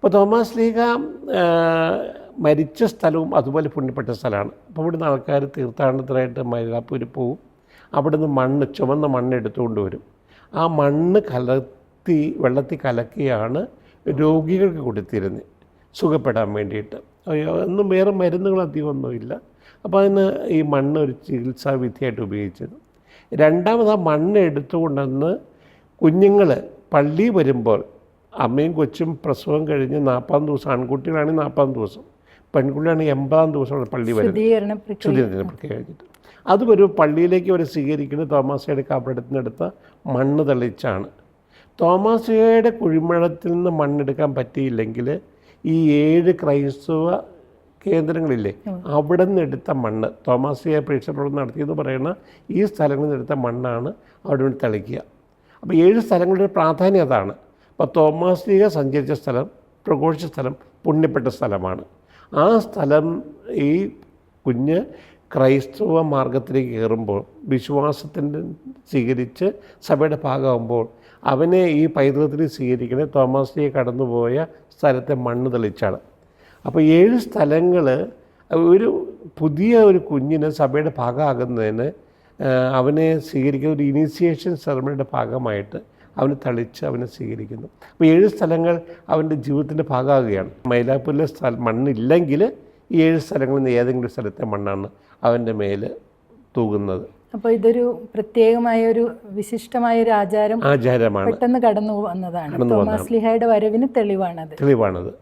അപ്പോൾ തോമാസ് ലീഗ മരിച്ച സ്ഥലവും അതുപോലെ പുണ്യപ്പെട്ട സ്ഥലമാണ്. അപ്പോൾ ഇവിടുന്ന് ആൾക്കാർ തീർത്ഥാടനത്തിനായിട്ട് മൈലാപ്പൂർ പോവും. അവിടുന്ന് ചുവന്ന മണ്ണ് എടുത്തുകൊണ്ട് വരും. ആ മണ്ണ് വെള്ളത്തിൽ കലക്കിയാണ് രോഗികൾക്ക് കൊടുത്തിരുന്നത് സുഖപ്പെടാൻ വേണ്ടിയിട്ട്. ഒന്നും വേറെ മരുന്നുകളധികമൊന്നുമില്ല. അപ്പോൾ അതിന് ഈ മണ്ണ് ഒരു ചികിത്സാ വിധിയായിട്ട് ഉപയോഗിച്ചത്. രണ്ടാമത് ആ മണ്ണ് എടുത്തുകൊണ്ടെന്ന് കുഞ്ഞുങ്ങൾ പള്ളി വരുമ്പോൾ അമ്മയും കൊച്ചും പ്രസവം കഴിഞ്ഞ് 40 ദിവസം, ആൺകുട്ടികളാണെങ്കിൽ 40 ദിവസം, പെൺകുട്ടികളാണെങ്കിൽ 80 ദിവസമാണ് പള്ളി വരുന്നത് ശുദ്ധീകരണ പ്രക്രിയ കഴിഞ്ഞിട്ട്. അത് ഒരു പള്ളിയിലേക്ക് അവർ സ്വീകരിക്കുന്നത് തോമാസ്ലിഹയുടെ കബറിടത്തിനടുത്ത മണ്ണ് തെളിച്ചാണ്. തോമാസ്ലിഹയുടെ കുഴിമഴത്തിൽ നിന്ന് മണ്ണെടുക്കാൻ പറ്റിയില്ലെങ്കിൽ ഈ 7 ക്രൈസ്തവ കേന്ദ്രങ്ങളില്ലേ, അവിടെ നിന്ന് എടുത്ത മണ്ണ് തോമാസ്ലിഹ പ്രേക്ഷിതപ്രവർത്തനം നടത്തിയെന്ന് പറയുന്ന ഈ സ്ഥലങ്ങളിൽ നിന്ന് എടുത്ത മണ്ണാണ് അവിടെ നിന്ന് തെളിക്കുക. അപ്പോൾ 7 സ്ഥലങ്ങളുടെ പ്രാധാന്യം അതാണ്. അപ്പോൾ തോമാസ്ലിഹ സഞ്ചരിച്ച സ്ഥലം, പ്രഘോഷിച്ച സ്ഥലം പുണ്യപ്പെട്ട സ്ഥലമാണ്. ആ സ്ഥലം ഈ കുഞ്ഞ് ക്രൈസ്തവ മാർഗത്തിലേക്ക് കയറുമ്പോൾ, വിശ്വാസത്തിൻ്റെ സ്വീകരിച്ച് സഭയുടെ ഭാഗമാകുമ്പോൾ അവനെ ഈ പൈതൃകത്തിൽ സ്വീകരിക്കുന്നത് തോമാസ്ലിഹ കടന്നുപോയ സ്ഥലത്തെ മണ്ണ് തെളിച്ചാണ്. അപ്പോൾ 7 സ്ഥലങ്ങൾ ഒരു പുതിയ ഒരു കുഞ്ഞിന് സഭയുടെ ഭാഗമാകുന്നതിന് അവനെ സ്വീകരിക്കുന്ന ഒരു ഇനീഷ്യേഷൻ സെറമണിയുടെ ഭാഗമായിട്ട് അവന് തളിച്ച് അവനെ സ്വീകരിക്കുന്നു. അപ്പോൾ 7 സ്ഥലങ്ങൾ അവൻ്റെ ജീവിതത്തിൻ്റെ ഭാഗമാകുകയാണ്. മൈലാപ്പൂരിലെ മണ്ണില്ലെങ്കിൽ ഈ 7 സ്ഥലങ്ങളിൽ നിന്ന് ഏതെങ്കിലും സ്ഥലത്തെ മണ്ണാണ് അവൻ്റെ മേൽ തൂകുന്നത്. അപ്പോൾ ഇതൊരു പ്രത്യേകമായ ഒരു വിശിഷ്ടമായ ഒരു ആചാരമാണ്, പെട്ടെന്ന് കടന്നു വന്നതാണ്. തോമാസ്ലിഹയുടെ വരവിന് തെളിവാണത്.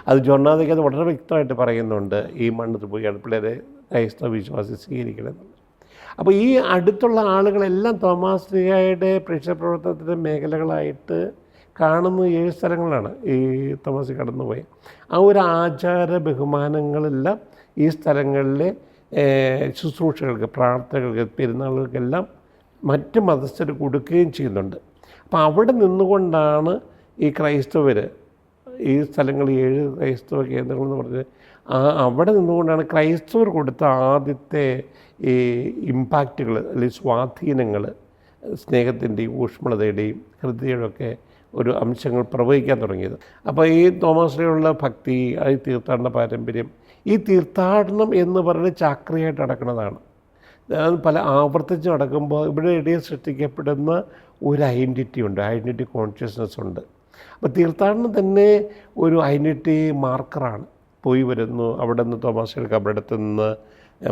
അത് ജോർണാഥയ്ക്ക് അത് വളരെ വ്യക്തമായിട്ട് പറയുന്നുണ്ട്. ഈ മണ്ണ് പോയാണ് പിള്ളേരെ ക്രൈസ്തവ വിശ്വാസി സ്വീകരിക്കണമെന്നുള്ളത്. അപ്പോൾ ഈ അടുത്തുള്ള ആളുകളെല്ലാം തോമാസ്ലിഹയുടെ പ്രേക്ഷിത പ്രവർത്തനത്തിൻ്റെ മേഖലകളായിട്ട് കാണുന്ന 7 സ്ഥലങ്ങളാണ് ഈ തോമാസ് കടന്നുപോയി. ആ ഒരു ആചാര ബഹുമാനങ്ങളെല്ലാം ഈ സ്ഥലങ്ങളിലെ ശുശ്രൂഷകൾക്ക്, പ്രാർത്ഥനകൾക്ക്, പെരുന്നാളുകൾക്കെല്ലാം മറ്റ് മതസ്ഥർ കൊടുക്കുകയും ചെയ്യുന്നുണ്ട്. അപ്പോൾ അവിടെ നിന്നുകൊണ്ടാണ് ഈ ക്രൈസ്തവർ, ഈ സ്ഥലങ്ങൾ 7 ക്രൈസ്തവ കേന്ദ്രങ്ങളെന്ന് പറഞ്ഞ് അവിടെ നിന്നുകൊണ്ടാണ് ക്രൈസ്തവർ കൊടുത്ത ആദ്യത്തെ ഈ ഇമ്പാക്റ്റുകൾ അല്ലെങ്കിൽ സ്വാധീനങ്ങൾ, സ്നേഹത്തിൻ്റെയും ഊഷ്മളതയുടെയും ഹൃദയയുടെയൊക്കെ ഒരു അംശങ്ങൾ പ്രവഹിക്കാൻ തുടങ്ങിയത്. അപ്പോൾ ഈ തോമാസ്ലിഹയുള്ള ഭക്തി, ഈ തീർത്ഥാടന പാരമ്പര്യം, ഈ തീർത്ഥാടനം എന്ന് പറയുന്നത് ചാക്രിയായിട്ട് നടക്കുന്നതാണ്. പല ആവർത്തിച്ച് നടക്കുമ്പോൾ ഇവിടെ ഇടയിൽ സൃഷ്ടിക്കപ്പെടുന്ന ഒരു ഐഡൻറ്റിറ്റി ഉണ്ട്, ഐഡൻറ്റിറ്റി കോൺഷ്യസ്നെസ് ഉണ്ട്. അപ്പോൾ തീർത്ഥാടനം തന്നെ ഒരു ഐഡൻറ്റിറ്റി മാർക്കറാണ്. പോയി വരുന്നു, അവിടെ നിന്ന് തോമാസ്ലിഹയുടെ കബറിടത്ത് നിന്ന്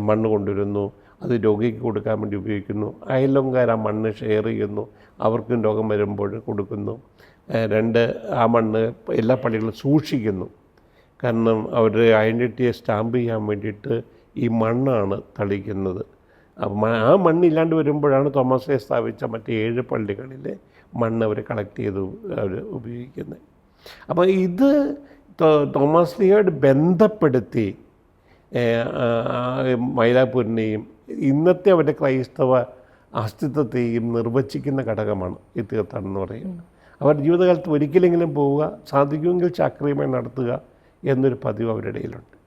മണ്ണ് കൊണ്ടുവരുന്നു, അത് രോഗിക്ക് കൊടുക്കാൻ വേണ്ടി ഉപയോഗിക്കുന്നു. അയൽവക്കാർ ആ മണ്ണ് ഷെയർ ചെയ്യുന്നു, അവർക്കും രോഗം വരുമ്പോൾ കൊടുക്കുന്നു. 2, ആ മണ്ണ് എല്ലാ പള്ളികളും സൂക്ഷിക്കുന്നു. കാരണം അവരുടെ ഐഡൻറ്റിറ്റിയെ സ്റ്റാമ്പ് ചെയ്യാൻ വേണ്ടിയിട്ട് ഈ മണ്ണാണ് തളിക്കുന്നത്. അപ്പം ആ മണ്ണില്ലാണ്ട് വരുമ്പോഴാണ് തോമാസ്ലിഹ സ്ഥാപിച്ച മറ്റ് 7 പള്ളികളിലെ മണ്ണ് അവർ കളക്ട് ചെയ്ത് അവർ ഉപയോഗിക്കുന്നത്. അപ്പോൾ ഇത് തോമാസ്ലിഹയോട് ബന്ധപ്പെടുത്തി മൈലാപ്പൂരിനെയും ഇന്നത്തെ അവരുടെ ക്രൈസ്തവ അസ്തിത്വത്തെയും നിർവചിക്കുന്ന ഘടകമാണ് ഈ തീർത്ഥാടനം എന്ന് പറയുന്നത്. അവർ ജീവിതകാലത്ത് ഒരിക്കലെങ്കിലും പോവുക, സാധിക്കുമെങ്കിൽ ചാക്രിയമായി നടത്തുക എന്നൊരു പതിവ് അവരുടെ ഇടയിലുണ്ട്.